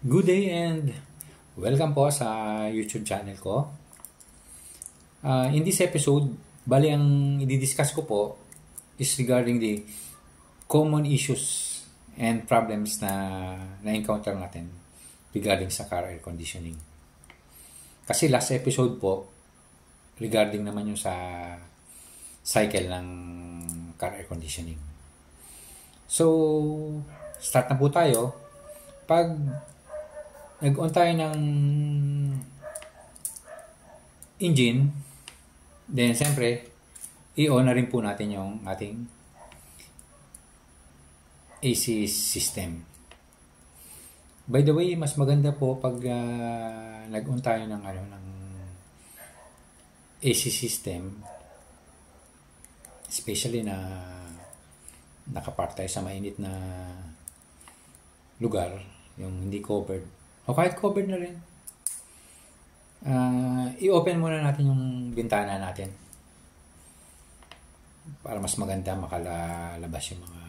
Good day and welcome po sa YouTube channel ko. In this episode, bali ang i-discuss ko po is regarding the common issues and problems na na-encounter natin regarding sa car air conditioning. Kasi last episode po, regarding naman yung sa cycle ng car air conditioning. So, start na po tayo. Pag nag-on tayo ng engine, then siyempre, i-on na rin po natin yung ating AC system. By the way, mas maganda po pag nag-on tayo ng AC system, especially na nakapark tayo sa mainit na lugar, yung hindi covered. O kahit covered na rin. I-open muna natin yung bintana natin para mas maganda makalabas yung mga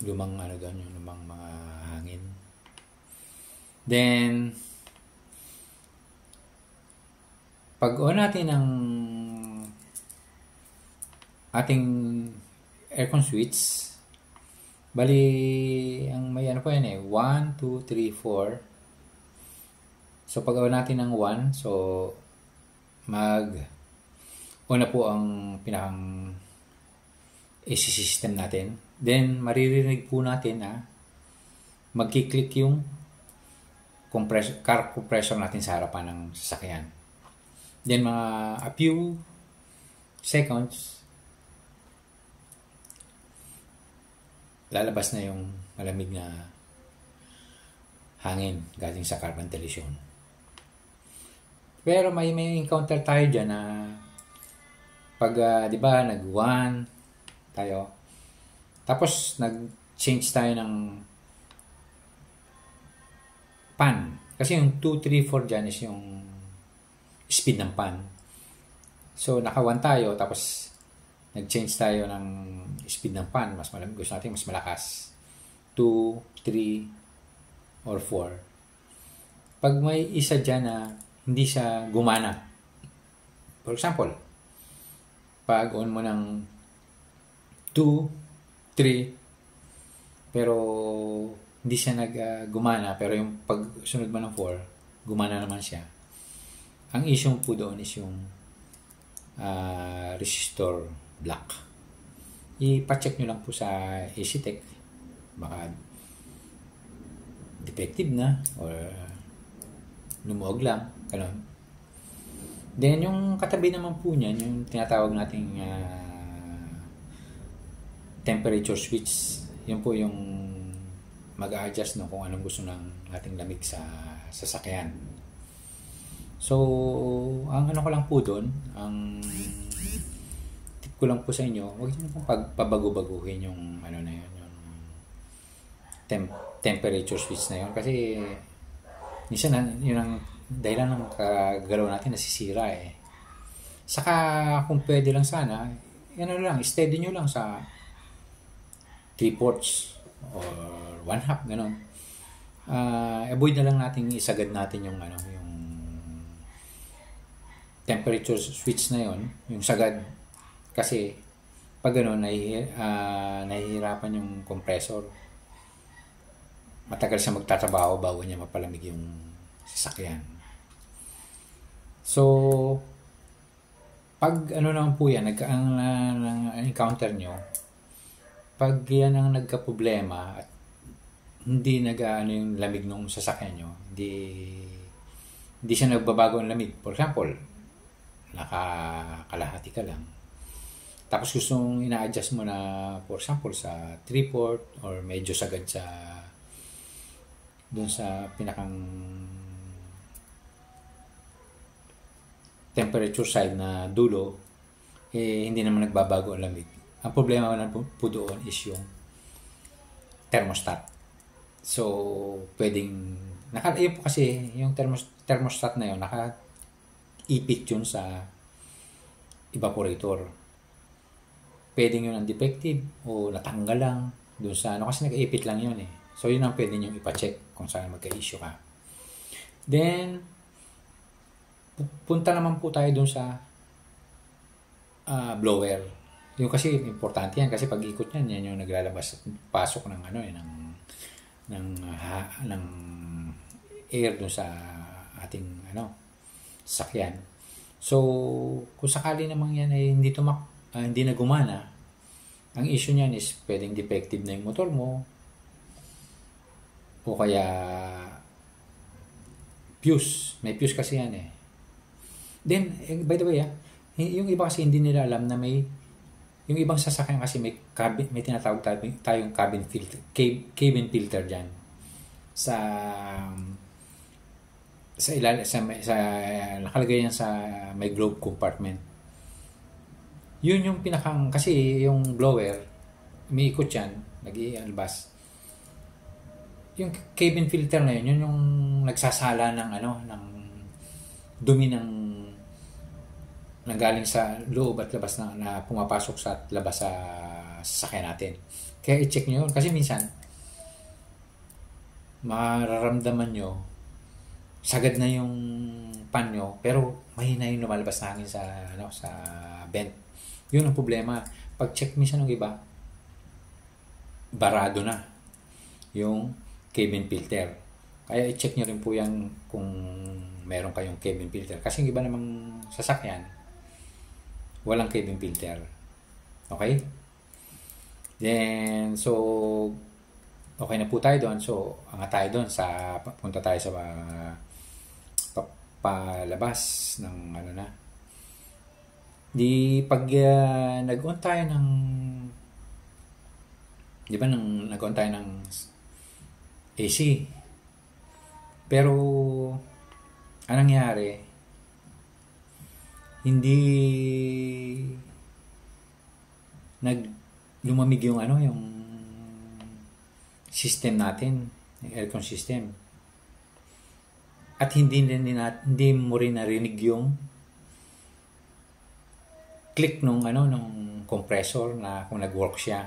lumang yung lumang mga hangin. Then pag on natin ng ating aircon switch, bali, ang may po yan 1, 2, 3, 4. So, pag-on natin ng 1, so, una po ang pinakang AC system natin. Then, maririnig po natin na magkiklik yung car compressor natin sa harapan ng sasakyan. Then, a few seconds, lalabas na yung malamig na hangin galing sa car ventilation. Pero may encounter tayo dyan na pag, di ba, nag-1 tayo, tapos nag-change tayo ng pan. Kasi yung 2, 3, 4 dyan is yung speed ng pan. So, naka-1 tayo, tapos nag-change tayo ng speed ng fan. Mas malamig. Gusto natin mas malakas. 2, 3, or 4. Pag may isa dyan na hindi siya gumana. For example, pag on mo ng 2, 3, pero hindi siya gumana, pero yung pag sunod mo ng 4, gumana naman siya. Ang issue po doon is yung resistor block. Ipa-check nyo lang po sa AC Tech. Baka defective na or lumuwag lang. Ganun. Then, yung katabi naman po niyan, yung tinatawag nating temperature switch. Yun po yung mag-a-adjust kung anong gusto ng ating lamig sa sasakyan. So, ang ko lang po doon, ang ko lang po sa inyo, huwag nyo pong pabago-baguhin yung na yun, yung temperature switch na yun. Kasi minsan yun ang dahilan ng kagalaw natin, nasisira eh. Saka kung pwede lang sana, lang, steady nyo lang sa 3/4 or 1/2, gano'n. Avoid na lang natin isagad natin yung yung temperature switch na yun, yung sagad. Kasi pag gano'n, nahihirapan yung compressor. Matagal siya magtatrabaho bago niya mapalamig yung sasakyan. So, pag naman po yan, encounter nyo, pag yan ang nagka-problema at hindi yung lamig ng sasakyan nyo, hindi siya nagbabago ang lamig. For example, nakakalahati ka lang. Tapos gustong ina-adjust mo na, for example, sa 3/4 or medyo sagad sa dun sa pinakang temperature side na dulo, hindi naman nagbabago ang lamig. Ang problema na po doon is yung thermostat. So, pwedeng yun po kasi yung thermostat na yun, naka-ipit yun sa evaporator. Pwedeng yun ang defective o natanggal lang doon sa kasi nag-ipit lang yun eh. So, yun ang pwede nyo ipacheck kung saan magka-issue ka. Then, punta naman po tayo dun sa blower. Yung kasi importante yan kasi pag ikot yan yung naglalabas at pasok ng ng air dun sa ating sasakyan. So, kung sakali namang yan ay hindi na gumana, ang issue niyan is pwedeng defective na yung motor mo o kaya fuse. May fuse kasi yan eh. Then, by the way, yung iba kasi hindi nila alam na yung ibang sasakyan kasi may tinatawag tayong cabin filter dyan sa nakalagay yan sa may globe compartment. Yun yung kasi yung blower umiikot yan, nag-ialbas. Yung cabin filter na yun yung nagsasala ng dumi ng nanggaling sa loob at labas na pumapasok sa labas sa sasakyan natin. Kaya i-check nyo yun. Kasi minsan, mararamdaman nyo, sagad na yung pan nyo, pero mahina yung lumalabas na hangin sa vent. Yun ang problema. Pag-check minsan ng iba, barado na yung cabin filter. Kaya i-check nyo rin po yan kung meron kayong cabin filter. Kasi yung iba namang sasakyan, walang cabin filter. Okay? Then, so, okay na po tayo doon. So, angat tayo doon punta tayo sa palabas ng pag nag-on tayo ng nag-on tayo ng AC. Pero, anong nangyari? Hindi lumamig yung yung system natin, yung aircon system. At hindi mo rin narinig yung click nung compressor na kung nag-work siya.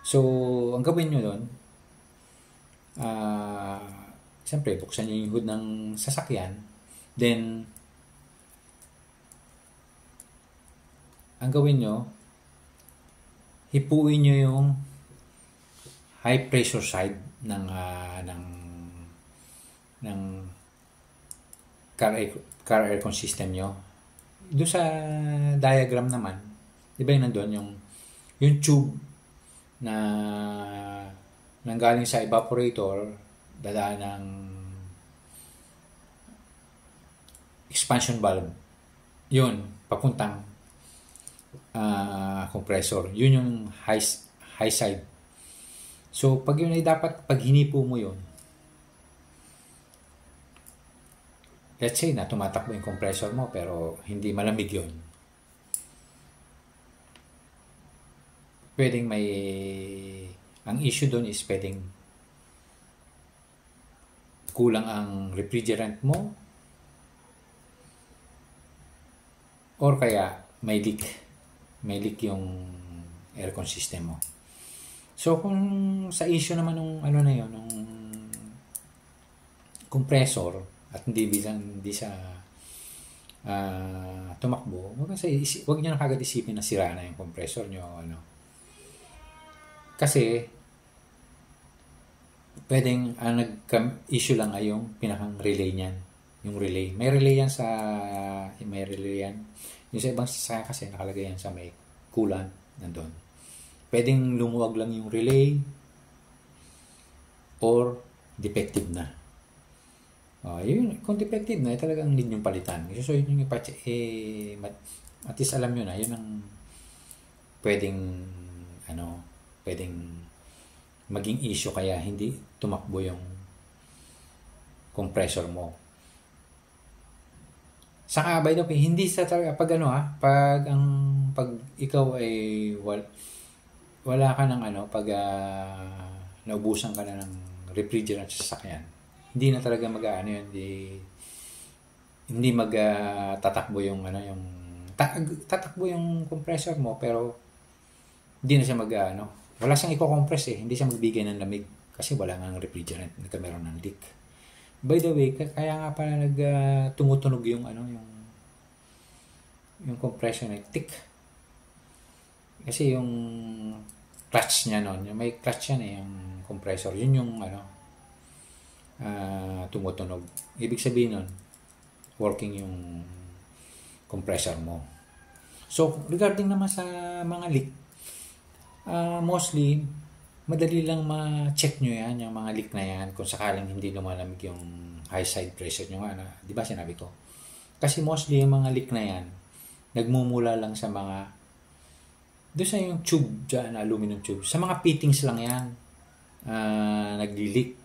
So, ang gawin nyo doon, siyempre, buksan nyo yung hood ng sasakyan. Then, ang gawin nyo, hipuin nyo yung high pressure side ng car aircon system nyo. Doon sa diagram naman, di ba yun nandun, yung tube na nanggaling sa evaporator, dadaan ng expansion valve. Yun, papuntang compressor. Yun yung high side. So, pag yun ay dapat, pag hinipo mo yun, let's say na tumatakbo yung compressor mo pero hindi malamig yun. Pwedeng ang issue doon is pwedeng kulang ang refrigerant mo or kaya may leak yung aircon system mo. So, kung sa issue naman nung nung compressor at hindi siya tumakbo, wag niyo na kagad isipin na sira na yung compressor niyo Kasi pwedeng ang nag-issue lang ay yung pinakang relay niyan, yung relay. May relay yan. Yung sa ibang sasakyan kasi nakalagay yan sa may coolant nandun. Pwedeng lumuwag lang yung relay or defective na. Yun, kung defective na, talagang need yung palitan. So, yun yung at least alam nyo na, yun ang pwedeng maging issue kaya hindi tumakbo yung compressor mo. Saka, by the way, hindi sa talaga, pag ikaw ay wala ka ng pag naubusan ka na ng refrigerant sa sasakyan, hindi na talaga hindi tatakbo yung tatakbo yung compressor mo pero hindi na siya wala siyang i-compress hindi siya magbigay ng lamig. kasi wala nga ng refrigerant, nagkameron ng leak. By the way, kaya nga pala tumutunog yung yung compression ay tick. Kasi yung clutch niya noon, may clutch yan yung compressor, yun yung tumutunog. Ibig sabihin nun, working yung compressor mo. So, regarding naman sa mga leak, mostly, madali lang ma-check nyo yan, yung mga leak na yan, kung sakaling hindi lumalamig yung high side pressure nyo. Di ba sinabi ko? Kasi mostly, yung mga leak na yan, nagmumula lang sa mga, doon sa yung tube dyan, aluminum tube, sa mga fittings lang yan, nagli-leak.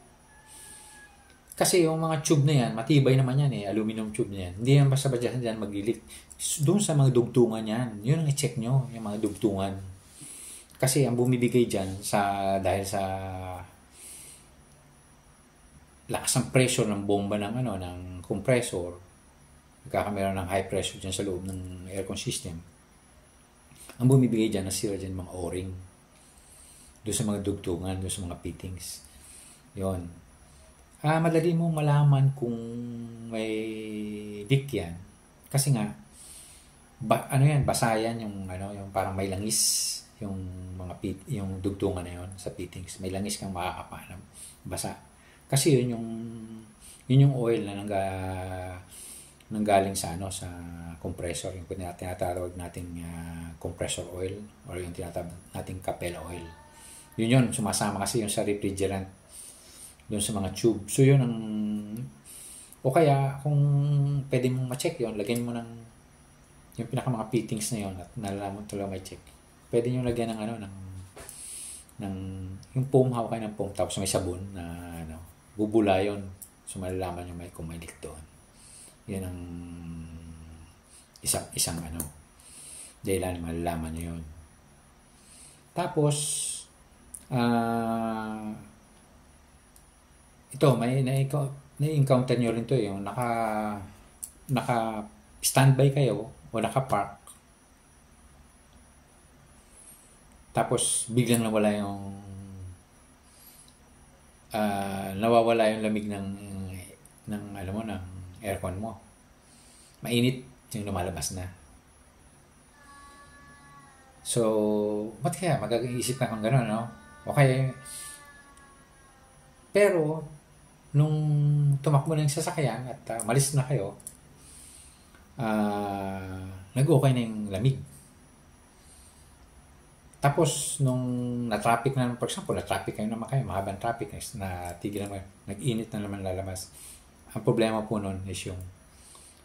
Kasi yung mga tube na yan, matibay naman yan aluminum tube na yan. Hindi yan basta-basta dyan mag-leak. Doon sa mga dugtungan yan, yun ang i-check nyo, yung mga dugtungan. Kasi ang bumibigay dyan, dahil sa lakas ng pressure ng bomba ng compressor, nagkakameron ng high pressure dyan sa loob ng aircon system. Ang bumibigay dyan, nasira dyan mga o-ring. Doon sa mga dugtungan, doon sa mga fittings. Yun. Madali mo malaman kung may leak yan. Kasi nga, basa yan yung parang may langis yung yung dugtungan na yon sa fittings. May langis kang makakapa ng basa. Kasi yun yung oil na nanggaling sa sa compressor, yung tinatawag nating compressor oil or yung tinatawag nating Capella oil. Yun sumasama kasi yung sa refrigerant doon sa mga tube. So yun o kaya kung pwede mong ma-check yun, lagyan mo ng yung pinaka mga fittings na yun at nalalaman talaga may check. Pwede nyo lagyan ng yung foam, hawak kayo ng foam tapos may sabon na bubula yun. So malalaman nyo kung may leak doon. Yun ang isang dahilan, malalaman nyo yun. Tapos ito, may na-encounter nyo rin to yung naka standby kayo o naka-park. Tapos biglang nawawala yung lamig ng aircon mo. Mainit yung lumalabas na. So, ba't kaya mag-iisip ka kung gano'n, no? Okay. Pero nung tumakbo na yung sasakyan at malis na kayo, nag-okay na yung lamig. Tapos, nung na-traffic na, for example, na-traffic kayo naman kayo, mahabang traffic, natigil naman, nag-init na naman lalabas. Ang problema po nun is yung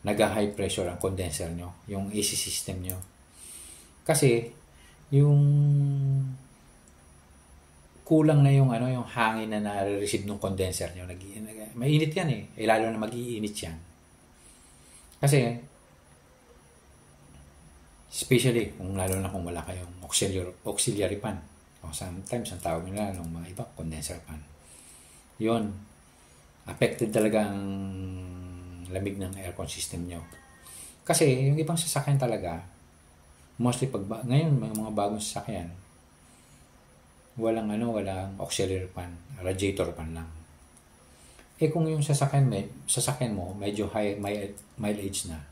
nag-high pressure ang condenser nyo, yung AC system nyo. Kasi, yung kulang na yung hangin na na-receive ng condenser nyo. Mainit yan lalo na mag-iinit yan. Kasi, especially kung lalo na kung wala kayong auxiliary fan. O sometimes ang tawag nila ng mga iba, condenser fan. Yun. Affected talaga ang lamig ng aircon system nyo. Kasi yung ibang sasakyan talaga, mostly ngayon may mga bagong sasakyan, walang auxiliary fan, radiator fan lang. Kung yung sasakyan mo medyo high mileage na,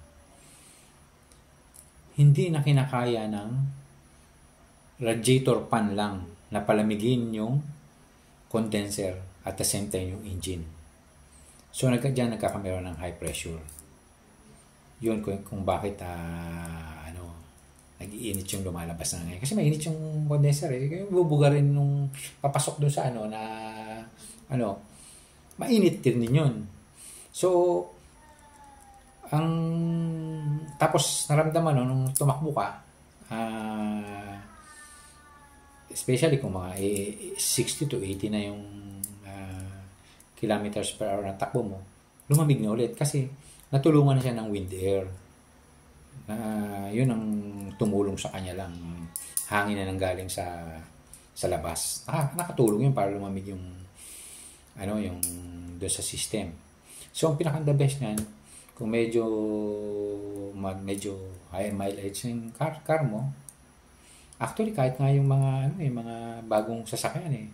hindi na kinakaya ng radiator fan lang na palamigin yung condenser at the same time yung engine. So diyan nagkakameron ng high pressure. Yun kung bakit nag-iinit yung lumalabas na ngayon. Kasi mainit yung condenser bubuga rin nung papasok dun sa mainit din yun. So, tapos naramdaman nung tumakbo ka, especially kung mga 60 to 80 na yung kilometers per hour na takbo mo, lumamig na ulit kasi natulungan na siya ng wind air. Yun ang tumulong sa kanya lang, hangin na nanggaling sa labas. Nakatulong yun para lumamig yung doon sa system. So ang pinaka-the best niyan, kung medyo high mileage yung car mo, actually kahit nga yung mga bagong sasakyan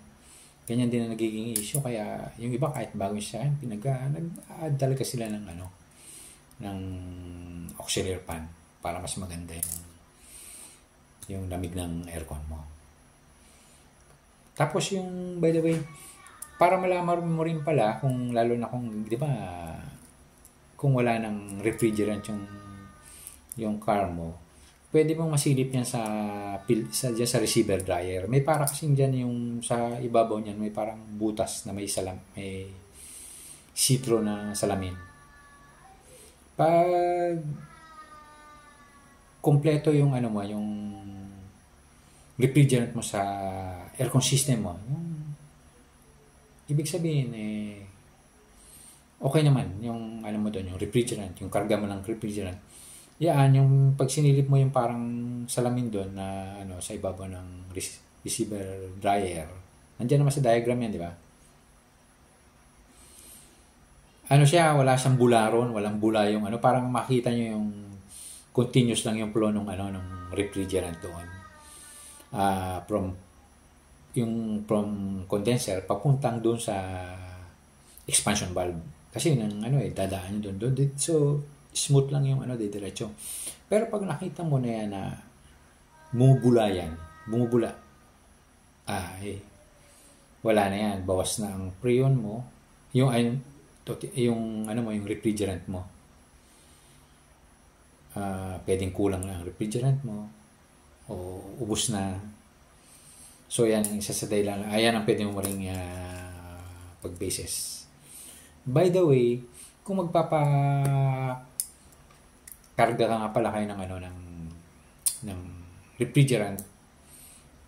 Ganyan din ang nagiging issue. Kaya yung iba kahit bago yung sasakyan, nag-add talaga sila ng ng auxiliary fan para mas maganda yung lamig ng aircon mo. Tapos yung, by the way, para malaman mo rin pala kung lalo na kung, di ba, kung wala ng refrigerant yung car mo, pwede mong masilip yan dyan sa receiver dryer. May para kasing dyan yung sa ibabaw niyan, may parang butas na may sitro na salamin. Pag kompleto yung yung refrigerant mo sa aircon system mo, ibig sabihin okay naman yung mo doon, yung refrigerant, yung karga mo ng refrigerant. Yan, yung pag sinilip mo yung parang salamin doon na sa ibabaw ng receiver dryer. Nandiyan naman sa diagram yan, di ba? Siya, wala siyang bula ron, walang bula yung parang makita nyo yung continuous lang yung flow ng refrigerant doon. From condenser papuntang doon sa expansion valve. Kasi dadaan doon. So, smooth lang yung diretso. Pero pag nakita mo na yan na bumubula, wala na yan. Bawas na ang freon mo, yung refrigerant mo. Pwedeng kulang na ang refrigerant mo o ubos na. So, yan ang isa sa dahilan. Ayan ang pwede mo ring pag-basis. By the way, kung karga ka nga pala kayo ng refrigerant,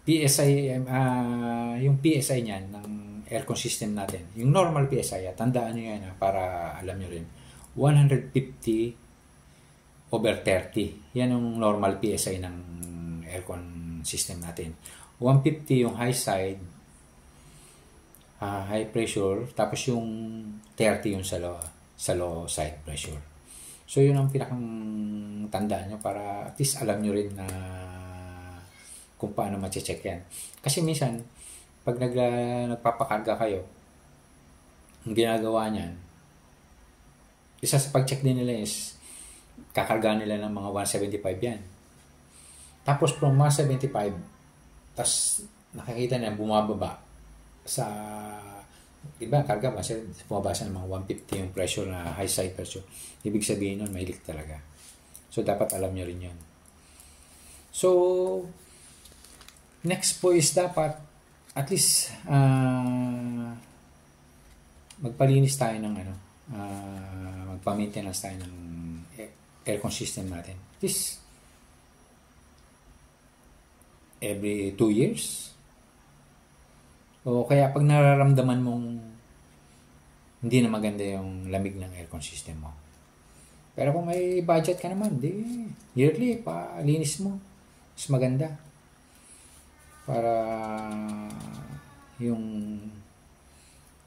PSI, yung PSI niyan ng aircon system natin, yung normal PSI, tandaan nyo yan para alam nyo rin, 150/30. Yan yung normal PSI ng aircon system natin. 150 yung high side, high pressure, tapos yung 30 yung sa low side pressure. So, yun ang pinakang tandaan nyo para at least alam nyo rin na kung paano ma-check yan. Kasi minsan, pag nagpapakarga kayo, ang ginagawa niyan, isa sa pag-check din nila is, kakarga nila ng mga 175 yan. Tapos from 175, tas nakikita na bumababa sa, diba, karga ba? Bumabasa ng mga 150 yung pressure na high side pressure. Ibig sabihin nun, may leak talaga. So, dapat alam nyo rin yun. So, next po is dapat, at least, magpalinis tayo ng magpa-maintenance tayo ng aircon system natin. At least, every 2 years. O kaya pag nararamdaman mong hindi na maganda yung lamig ng aircon system mo. Pero kung may budget ka naman, yearly, palinis mo. Mas maganda. Para yung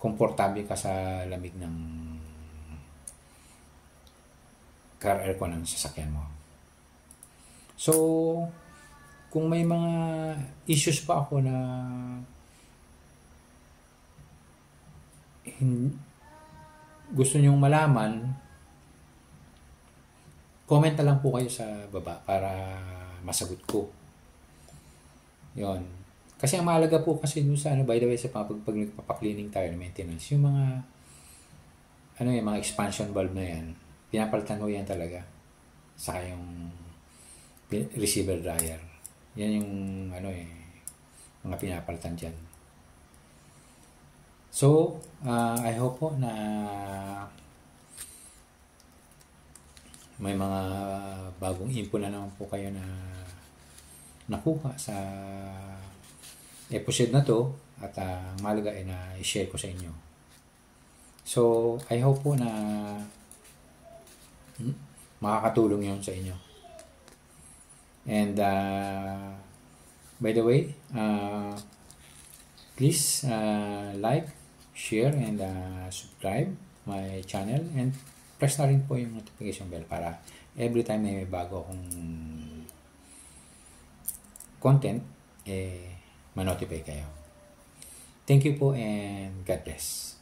komportable ka sa lamig ng car aircon ng sasakyan mo. So, kung may mga issues pa ako na gusto nyong malaman, comment na lang po kayo sa baba para masagot ko. Yon. Kasi ang mahalaga po kasi dun sa by the way, sa pag nagpapa-cleaning tayo, maintenance, yung mga yung mga expansion valve na yan, pinapalitan mo yan talaga. Saka yung receiver dryer. Yan yung mga pinapalitan dyan. So, I hope po na may mga bagong info na naman po kayo na nakuha sa episode na to at mahalaga ay na i-share ko sa inyo. So, I hope po na makakatulong yun sa inyo. And by the way, please like, share, and subscribe my channel, and press na rin po yung notification bell para every time may bago akong content, ma-notify kayo. Thank you po and God bless.